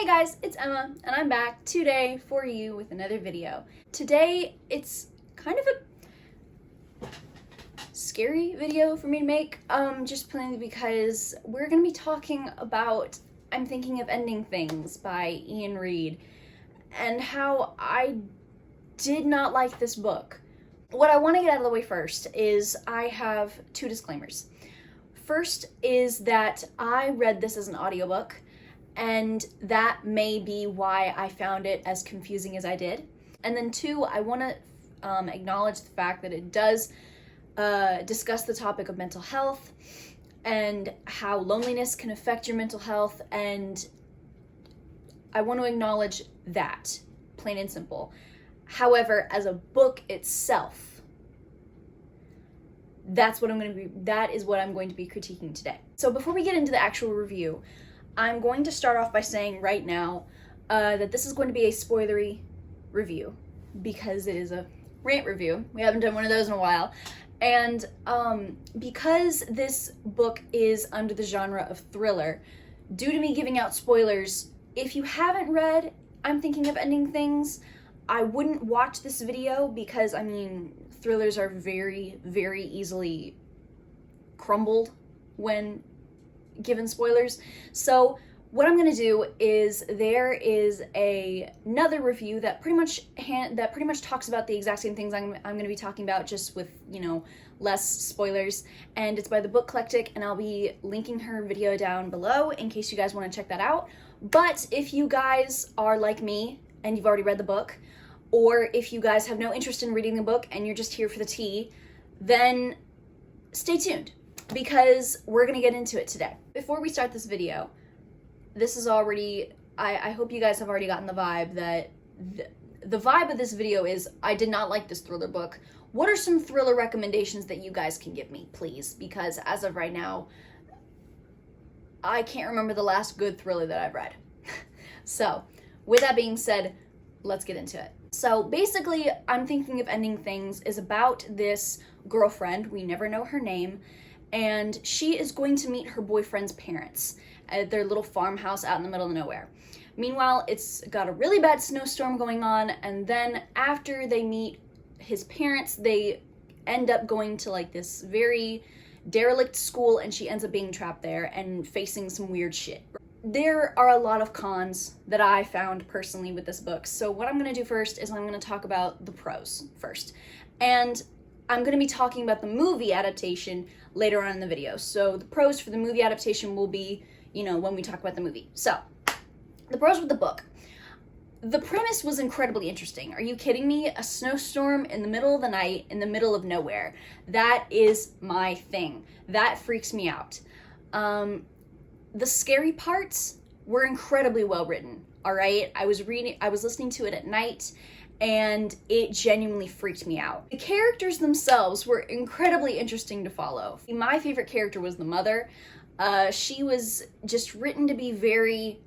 Hey guys, it's Emma, and I'm back today for you with another video. Today, it's kind of a scary video for me to make, just plainly because we're gonna be talking about I'm Thinking of Ending Things by Iain Reid, and how I did not like this book. What I want to get out of the way first is I have two disclaimers. First is that I read this as an audiobook, and that may be why I found it as confusing as I did. And then two, I want to acknowledge the fact that it does discuss the topic of mental health and how loneliness can affect your mental health, and I want to acknowledge that, plain and simple. However, as a book itself, that is what I'm going to be critiquing today. So before we get into the actual review, I'm going to start off by saying right now that this is going to be a spoilery review because it is a rant review. We haven't done one of those in a while. And because this book is under the genre of thriller, due to me giving out spoilers, if you haven't read I'm Thinking of Ending Things, I wouldn't watch this video because, I mean, thrillers are very, very easily crumbled when given spoilers. So what I'm gonna do is there is another review that pretty much talks about the exact same things I'm gonna be talking about, just with, you know, less spoilers, and it's by the Bookclectic, and I'll be linking her video down below in case you guys want to check that out. But if you guys are like me and you've already read the book, or if you guys have no interest in reading the book and you're just here for the tea, then stay tuned, because we're gonna get into it today. Before we start this video, this is already, I hope you guys have already gotten the vibe that the vibe of this video is I did not like this thriller book. What are some thriller recommendations that you guys can give me, please? Because as of right now, I can't remember the last good thriller that I've read. So, with that being said, let's get into it. So basically, I'm Thinking of Ending Things is about this girlfriend, we never know her name, and she is going to meet her boyfriend's parents at their little farmhouse out in the middle of nowhere. Meanwhile, it's got a really bad snowstorm going on, and then after they meet his parents, they end up going to like this very derelict school, and she ends up being trapped there and facing some weird shit. There are a lot of cons that I found personally with this book, so what I'm going to do first is I'm going to talk about the pros first. And I'm going to be talking about the movie adaptation later on in the video. So the pros for the movie adaptation will be, you know, when we talk about the movie. So, the pros with the book. The premise was incredibly interesting. Are you kidding me? A snowstorm in the middle of the night, in the middle of nowhere. That is my thing. That freaks me out. The scary parts were incredibly well written, all right? I was listening to it at night, and it genuinely freaked me out. The characters themselves were incredibly interesting to follow. My favorite character was the mother. She was just written to be very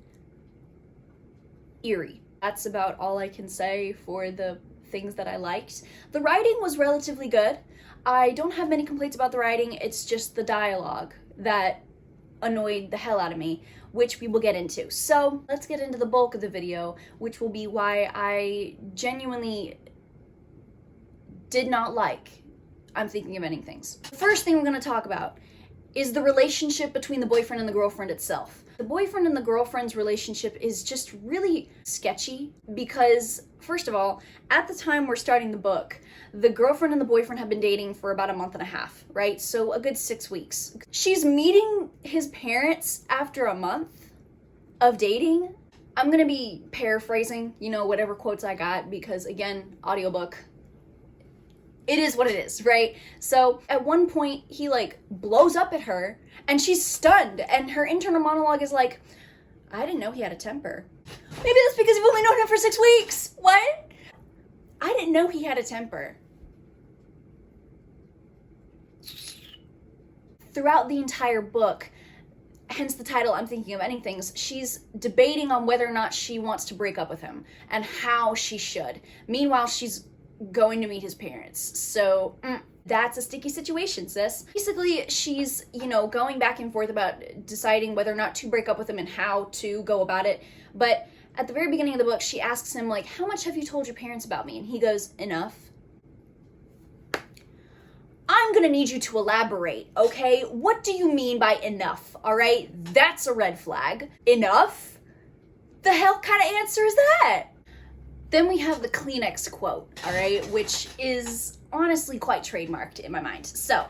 eerie. That's about all I can say for the things that I liked. The writing was relatively good. I don't have many complaints about the writing, it's just the dialogue that annoyed the hell out of me, which we will get into. So let's get into the bulk of the video, which will be why I genuinely did not like I'm Thinking of Ending Things. The first thing we're going to talk about is the relationship between the boyfriend and the girlfriend itself. The boyfriend and the girlfriend's relationship is just really sketchy because, first of all, at the time we're starting the book, the girlfriend and the boyfriend have been dating for about a month and a half, right? So a good 6 weeks. She's meeting his parents after a month of dating. I'm gonna be paraphrasing, you know, whatever quotes I got because, again, audiobook. It is what it is, right? So at one point, he like blows up at her and she's stunned, and her internal monologue is like, I didn't know he had a temper. Maybe that's because you've only known him for 6 weeks. What? I didn't know he had a temper. Throughout the entire book, hence the title I'm Thinking of Ending Things, she's debating on whether or not she wants to break up with him and how she should. Meanwhile, she's going to meet his parents. So that's a sticky situation, sis. Basically, she's, you know, going back and forth about deciding whether or not to break up with him and how to go about it. But at the very beginning of the book, she asks him, like, how much have you told your parents about me? And he goes, enough. I'm gonna need you to elaborate, okay? What do you mean by enough, all right? That's a red flag. Enough? The hell kind of answer is that? Then we have the Kleenex quote, all right? Which is honestly quite trademarked in my mind. So,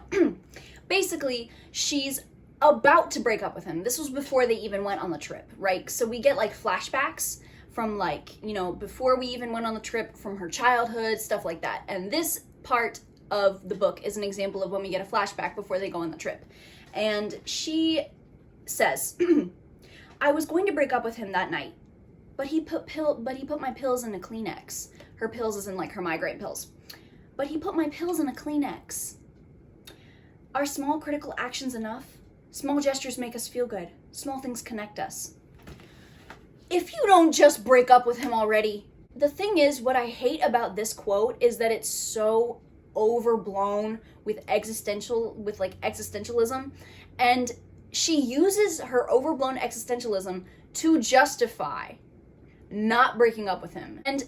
basically, she's about to break up with him. This was before they even went on the trip, right? So we get like flashbacks from like, you know, before we even went on the trip, from her childhood, stuff like that. And this part of the book is an example of when we get a flashback before they go on the trip. And she says, I was going to break up with him that night, but he put my pills in a Kleenex. Her pills is in like her migraine pills. But he put my pills in a Kleenex. Are small critical actions enough? Small gestures make us feel good. Small things connect us. If you don't just break up with him already. The thing is, what I hate about this quote is that it's so overblown with existentialism, and she uses her overblown existentialism to justify not breaking up with him. And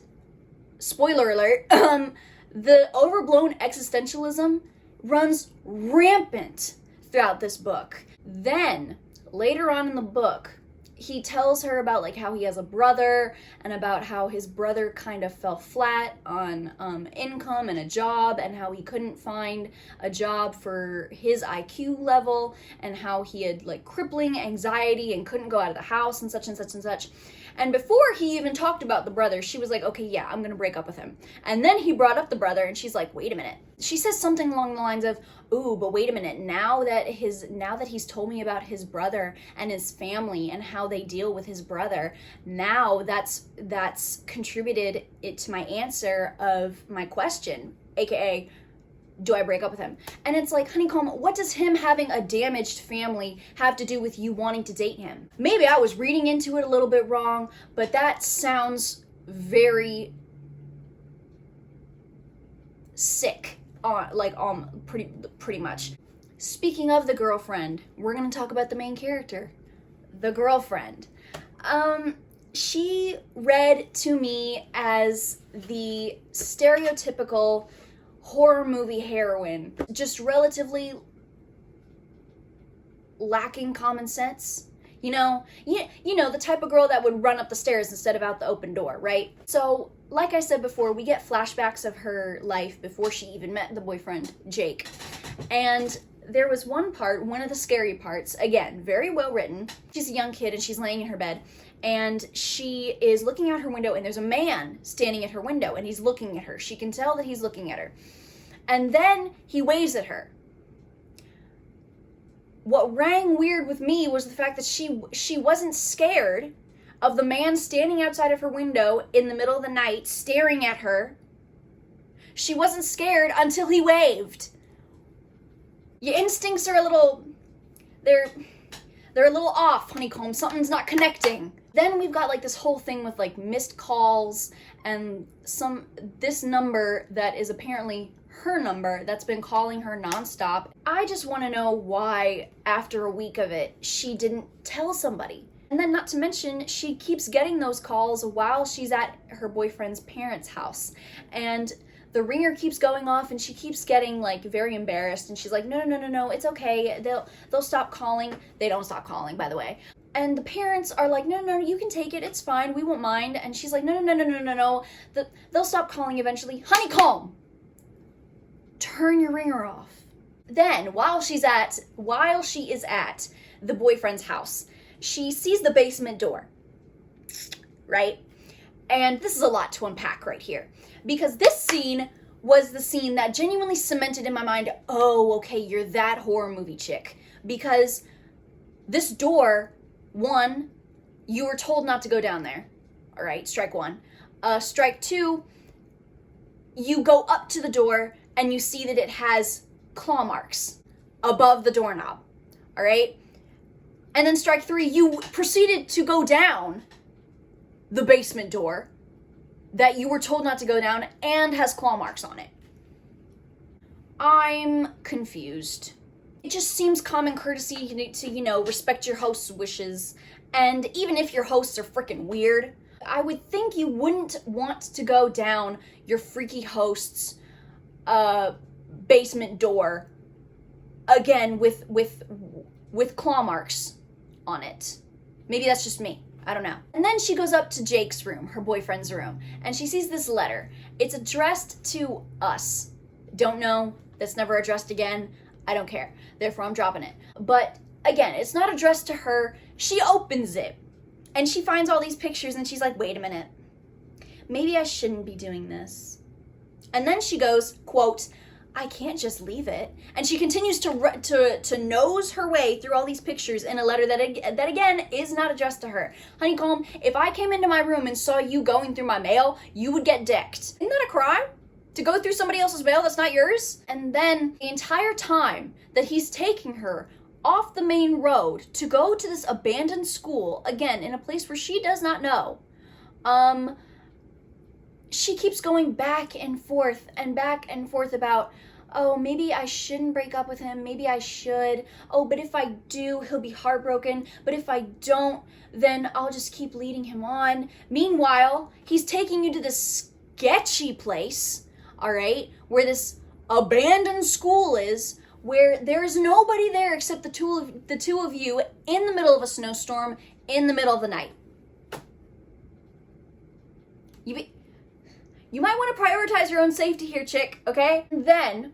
spoiler alert, the overblown existentialism runs rampant throughout this book. Then later on in the book, he tells her about like how he has a brother and about how his brother kind of fell flat on income and a job, and how he couldn't find a job for his IQ level, and how he had like crippling anxiety and couldn't go out of the house and such and such and such. And before he even talked about the brother, she was like, okay, yeah, I'm gonna break up with him. And then he brought up the brother, and she's like, wait a minute. She says something along the lines of, ooh, but wait a minute, now that he's told me about his brother and his family and how they deal with his brother, now that's contributed it to my answer of my question, aka, do I break up with him? And it's like, honeycomb, what does him having a damaged family have to do with you wanting to date him? Maybe I was reading into it a little bit wrong, but that sounds very sick, pretty much. Speaking of the girlfriend, we're gonna talk about the main character, the girlfriend. She read to me as the stereotypical horror movie heroine, just relatively lacking common sense. You know, the type of girl that would run up the stairs instead of out the open door, right? So, like I said before, we get flashbacks of her life before she even met the boyfriend, Jake. And there was one of the scary parts, again, very well written. She's a young kid and she's laying in her bed, and she is looking out her window, and there's a man standing at her window, and he's looking at her. She can tell that he's looking at her. And then he waves at her. What rang weird with me was the fact that she wasn't scared of the man standing outside of her window in the middle of the night staring at her. She wasn't scared until he waved. Your instincts are a little off, honeycomb. Something's not connecting. Then we've got like this whole thing with like missed calls and this number that is apparently her number that's been calling her nonstop. I just want to know why, after a week of it, she didn't tell somebody. And then, not to mention, she keeps getting those calls while she's at her boyfriend's parents' house. And the ringer keeps going off, and she keeps getting like very embarrassed, and she's like, no, it's okay. They'll stop calling. They don't stop calling, by the way. And the parents are like, no, you can take it. It's fine. We won't mind. And she's like, no. They'll stop calling eventually. Honeycomb! Turn your ringer off. Then, while she is at the boyfriend's house, she sees the basement door, right? And this is a lot to unpack right here, because this scene was the scene that genuinely cemented in my mind, oh, okay, you're that horror movie chick. Because this door, one, you were told not to go down there. All right, strike one. Strike two, you go up to the door and you see that it has claw marks above the doorknob, all right? And then strike three, you proceeded to go down the basement door that you were told not to go down and has claw marks on it. I'm confused. It just seems common courtesy to, respect your host's wishes And even if your hosts are freaking weird, I would think you wouldn't want to go down your freaky host's basement door again with claw marks on it. Maybe that's just me. I don't know. And then she goes up to Jake's room, her boyfriend's room, and she sees this letter. It's addressed to us. Don't know. That's never addressed again. I don't care. Therefore, I'm dropping it. But again, it's not addressed to her. She opens it and she finds all these pictures and she's like, wait a minute. Maybe I shouldn't be doing this. And then she goes, quote, I can't just leave it. And she continues to nose her way through all these pictures in a letter that again is not addressed to her. Honeycomb, if I came into my room and saw you going through my mail, you would get dicked. Isn't that a crime? To go through somebody else's mail that's not yours? And then the entire time that he's taking her off the main road to go to this abandoned school, again, in a place where she does not know, she keeps going back and forth about, oh, maybe I shouldn't break up with him. Maybe I should. Oh, but if I do, he'll be heartbroken. But if I don't, then I'll just keep leading him on. Meanwhile, he's taking you to this sketchy place, all right, where this abandoned school is, where there's nobody there except the two of you in the middle of a snowstorm in the middle of the night. You might want to prioritize your own safety here, chick, okay? And then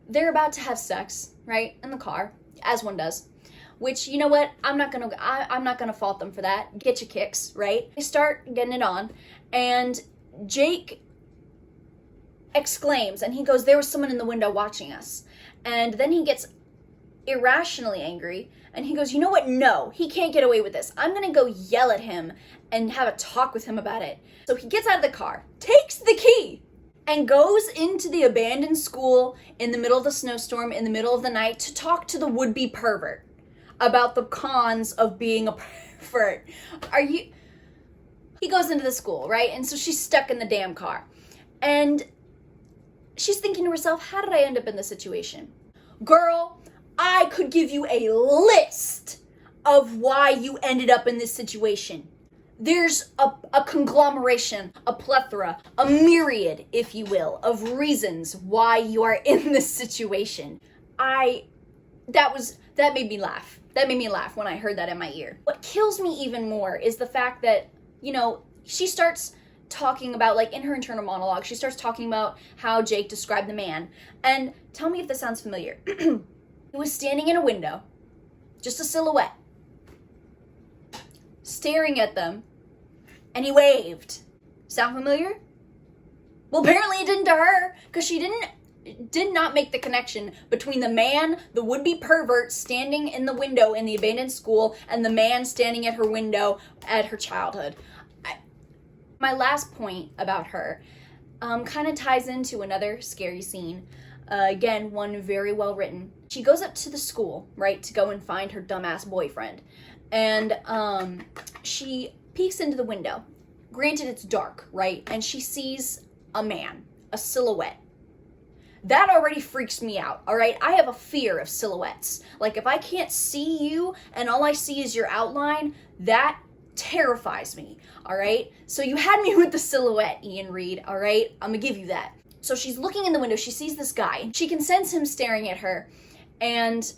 they're about to have sex, right, in the car, as one does. Which, you know what? I'm not gonna fault them for that. Get your kicks, right? They start getting it on, and Jake exclaims, and he goes, there was someone in the window watching us. And then he gets irrationally angry, and he goes, you know what? No, he can't get away with this. I'm gonna go yell at him and have a talk with him about it. So he gets out of the car, takes the key, and goes into the abandoned school in the middle of the snowstorm, in the middle of the night, to talk to the would-be pervert about the cons of being a pervert. He goes into the school, right? And so she's stuck in the damn car. And she's thinking to herself, how did I end up in this situation? Girl, I could give you a list of why you ended up in this situation. There's a conglomeration, a plethora, a myriad, if you will, of reasons why you are in this situation. That made me laugh. That made me laugh when I heard that in my ear. What kills me even more is the fact that, you know, she starts talking about, like, in her internal monologue, she starts talking about how Jake described the man. And tell me if this sounds familiar. He was standing in a window, just a silhouette, staring at them, and he waved. Sound familiar? Well, apparently it didn't to her, because she did not make the connection between the man, the would-be pervert, standing in the window in the abandoned school, and the man standing at her window at her childhood. My last point about her kind of ties into another scary scene. Again, one very well written. She goes up to the school, right, to go and find her dumbass boyfriend. And she peeks into the window. Granted, it's dark, right? And she sees a man, a silhouette. That already freaks me out, all right? I have a fear of silhouettes. Like, if I can't see you and all I see is your outline, that terrifies me, all right? So you had me with the silhouette, Iain Reid, all right? I'm gonna give you that. So she's looking in the window, she sees this guy. She can sense him staring at her, and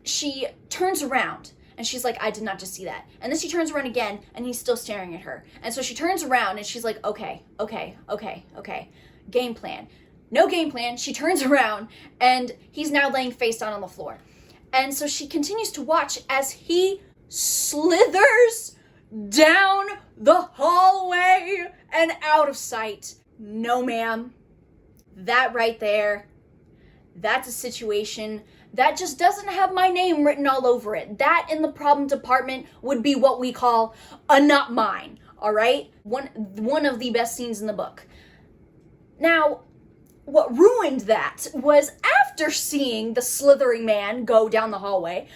she turns around, and she's like, I did not just see that. And then she turns around again, and he's still staring at her. And so she turns around, and she's like, okay. Game plan. No game plan. She turns around, and he's now laying face down on the floor. And so she continues to watch as he slithers down the hallway and out of sight. No, ma'am. That right there, that's a situation that just doesn't have my name written all over it. That in the problem department would be what we call a not mine, all right? One of the best scenes in the book. Now, what ruined that was after seeing the slithering man go down the hallway,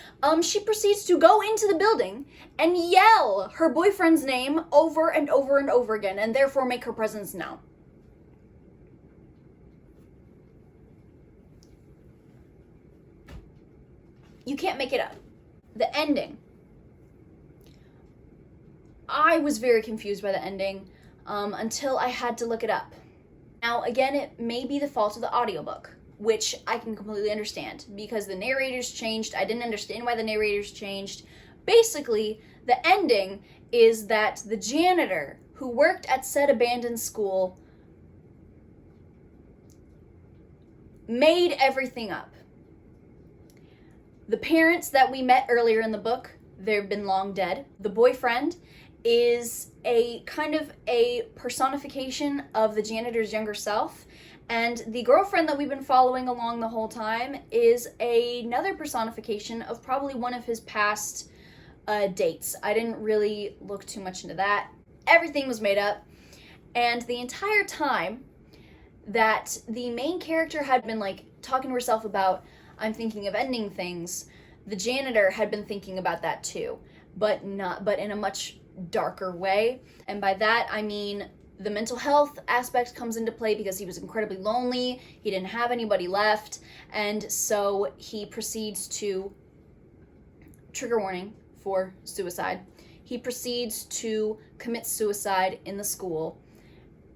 she proceeds to go into the building and yell her boyfriend's name over and over and over again, and therefore make her presence known. You can't make it up. The ending I was very confused by the ending until I had to look it up. Now, again, it may be the fault of the audiobook, which I can completely understand because the narrators changed. I didn't understand why the narrators changed. Basically, the ending is that the janitor who worked at said abandoned school made everything up. The parents that we met earlier in the book, they've been long dead. The boyfriend is a kind of a personification of the janitor's younger self. And the girlfriend that we've been following along the whole time is another personification of probably one of his past dates. I didn't really look too much into that. Everything was made up. And the entire time that the main character had been like talking to herself about, I'm thinking of ending things, the janitor had been thinking about that too, but in a much darker way. And by that I mean the mental health aspect comes into play because he was incredibly lonely, he didn't have anybody left, and so he proceeds to, trigger warning for suicide, he proceeds to commit suicide in the school,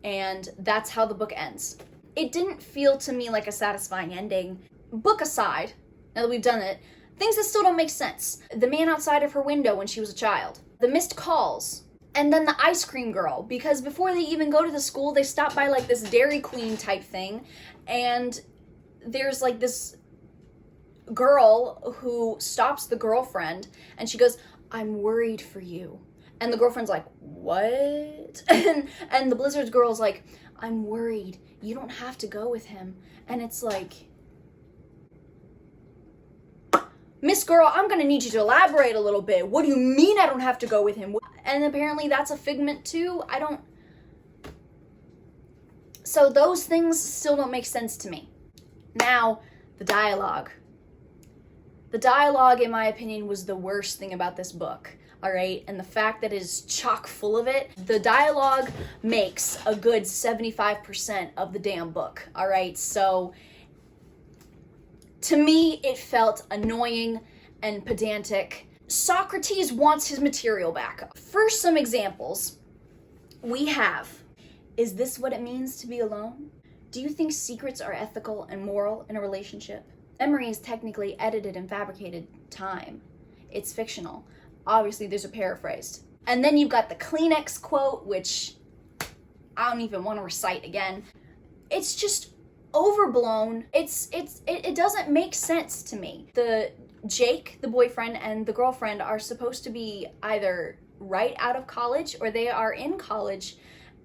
and that's how the book ends. It didn't feel to me like a satisfying ending. Book aside, now that we've done it, things that still don't make sense. The man outside of her window when she was a child, the missed calls, and then the ice cream girl, because before they even go to the school, they stop by like this Dairy Queen type thing, and there's like this girl who stops the girlfriend, and she goes, I'm worried for you. And the girlfriend's like, what? And the Blizzards girl's like, I'm worried. You don't have to go with him. And it's like, Miss Girl, I'm gonna need you to elaborate a little bit. What do you mean I don't have to go with him? And apparently that's a figment too. So those things still don't make sense to me. Now, the dialogue. The dialogue, in my opinion, was the worst thing about this book. All right, and the fact that it is chock full of it, the dialogue makes a good 75% of the damn book. All right, so to me, it felt annoying and pedantic. Socrates wants his material back. For some examples, we have, is this what it means to be alone? Do you think secrets are ethical and moral in a relationship? Memory is technically edited and fabricated time. It's fictional. Obviously, there's a paraphrase. And then you've got the Kleenex quote, which I don't even want to recite again. It's just overblown. It doesn't make sense to me. Jake, the boyfriend, and the girlfriend are supposed to be either right out of college or they are in college.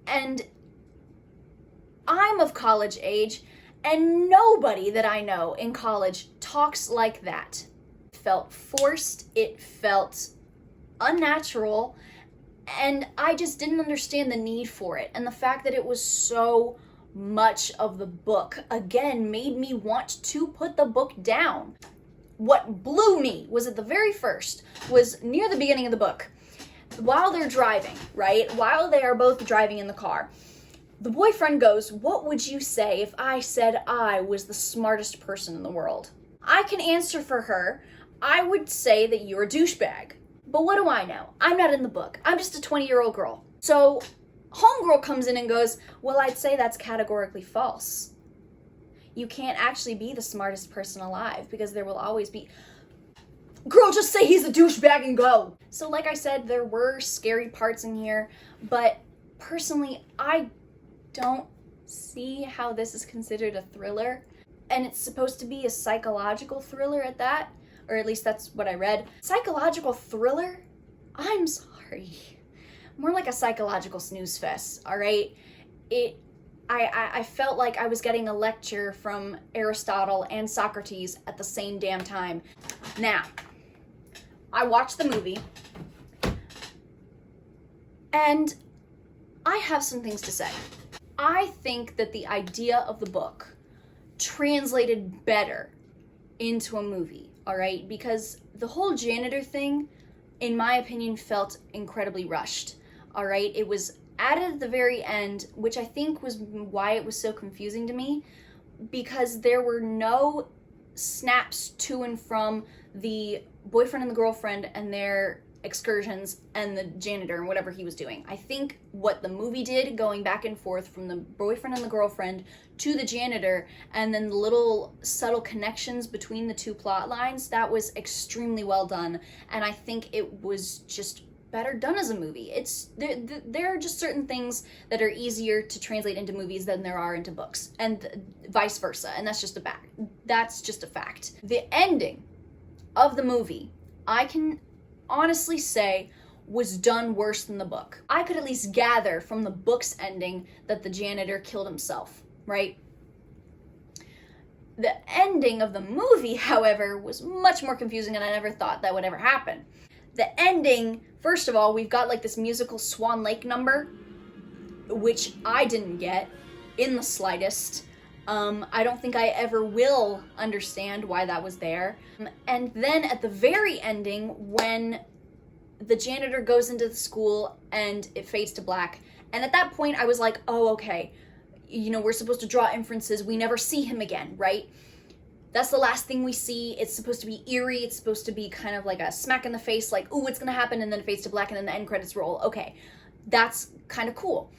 And I'm of college age, and nobody that I know in college talks like that. It felt forced. It felt unnatural, and I just didn't understand the need for it. And the fact that it was so much of the book, again, made me want to put the book down. What blew me was at the very first, was near the beginning of the book, while they're driving, right? While they are both driving in the car, the boyfriend goes, what would you say if I said I was the smartest person in the world? I can answer for her. I would say that you're a douchebag. But what do I know? I'm not in the book. I'm just a 20-year-old girl. So homegirl comes in and goes, well, I'd say that's categorically false. You can't actually be the smartest person alive because there will always be... Girl, just say he's a douchebag and go. So like I said, there were scary parts in here, but personally, I don't see how this is considered a thriller. And it's supposed to be a psychological thriller at that. Or at least that's what I read. Psychological thriller? I'm sorry. More like a psychological snooze fest, all right? I felt like I was getting a lecture from Aristotle and Socrates at the same damn time. Now, I watched the movie, and I have some things to say. I think that the idea of the book translated better into a movie. All right, because the whole janitor thing, in my opinion, felt incredibly rushed. All right, it was added at the very end, which I think was why it was so confusing to me, because there were no snaps to and from the boyfriend and the girlfriend and their excursions and the janitor and whatever he was doing. I think what the movie did, going back and forth from the boyfriend and the girlfriend to the janitor, and then the little subtle connections between the two plot lines, that was extremely well done. And I think it was just better done as a movie. There are just certain things that are easier to translate into movies than there are into books, and vice versa. And that's just a fact. The ending of the movie, I can honestly say, was done worse than the book. I could at least gather from the book's ending that the janitor killed himself, right? The ending of the movie, however, was much more confusing, and I never thought that would ever happen. The ending, first of all, we've got like this musical Swan Lake number, which I didn't get in the slightest. I don't think I ever will understand why that was there. And then at the very ending, when the janitor goes into the school and it fades to black, and at that point I was like, oh, okay, you know, we're supposed to draw inferences. We never see him again, right? That's the last thing we see. It's supposed to be eerie. It's supposed to be kind of like a smack in the face, like, ooh, it's gonna happen, and then it fades to black, and then the end credits roll. Okay, that's kind of cool.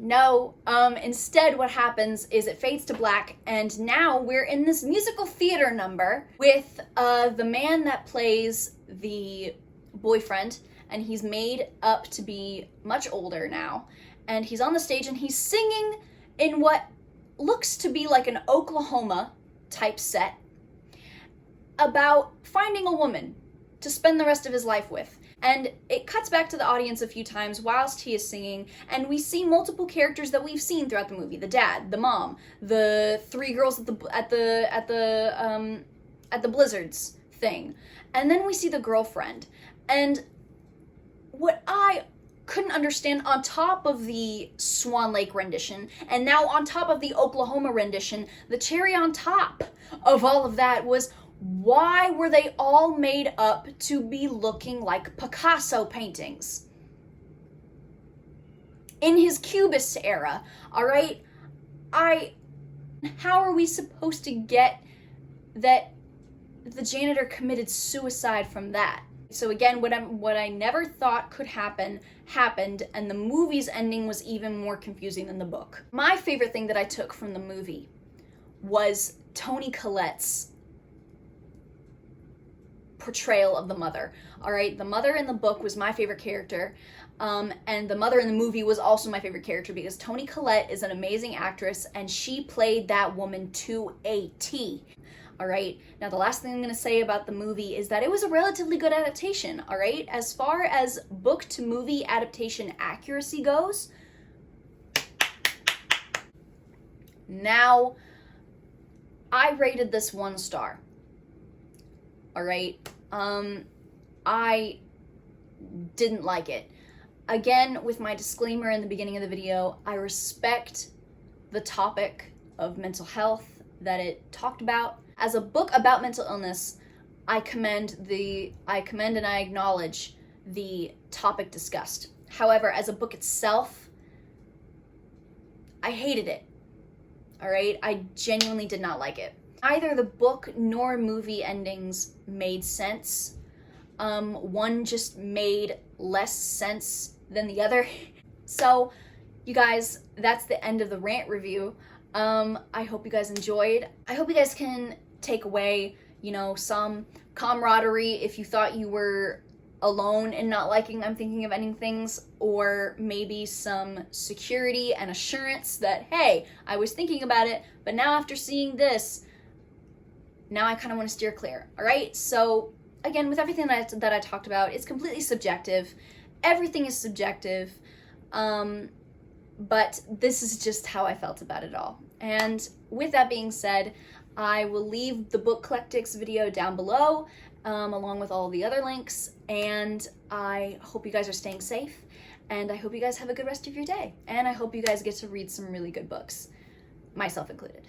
No, instead what happens is it fades to black, and now we're in this musical theater number with the man that plays the boyfriend, and he's made up to be much older now, and he's on the stage and he's singing in what looks to be like an Oklahoma type set about finding a woman to spend the rest of his life with. And it cuts back to the audience a few times whilst he is singing, and we see multiple characters that we've seen throughout the movie: the dad, the mom, the three girls at the Blizzards thing, and then we see the girlfriend. And what I couldn't understand, on top of the Swan Lake rendition, and now on top of the Oklahoma rendition, the cherry on top of all of that was, why were they all made up to be looking like Picasso paintings? In his Cubist era, all right? How are we supposed to get that the janitor committed suicide from that? So again, what I never thought could happen, happened, and the movie's ending was even more confusing than the book. My favorite thing that I took from the movie was Toni Collette's portrayal of the mother. All right, the mother in the book was my favorite character, and the mother in the movie was also my favorite character because Toni Collette is an amazing actress, and she played that woman to a T. All right, now the last thing I'm going to say about the movie is that it was a relatively good adaptation. All right, as far as book to movie adaptation accuracy goes, now I rated this 1 star. All right, I didn't like it. Again, with my disclaimer in the beginning of the video, I respect the topic of mental health that it talked about. As a book about mental illness, I commend and I acknowledge the topic discussed. However, as a book itself, I hated it. All right, I genuinely did not like it. Either the book nor movie endings made sense. One just made less sense than the other. So, you guys, that's the end of the Rant review. I hope you guys enjoyed. I hope you guys can take away, you know, some camaraderie if you thought you were alone in not liking I'm Thinking of Ending Things, or maybe some security and assurance that, hey, I was thinking about it, but now after seeing this, now I kind of want to steer clear. All right, so again, with everything that I talked about, it's completely subjective. Everything is subjective, but this is just how I felt about it all. And with that being said, I will leave the Bookclectic's video down below, along with all the other links, and I hope you guys are staying safe, and I hope you guys have a good rest of your day, and I hope you guys get to read some really good books, myself included.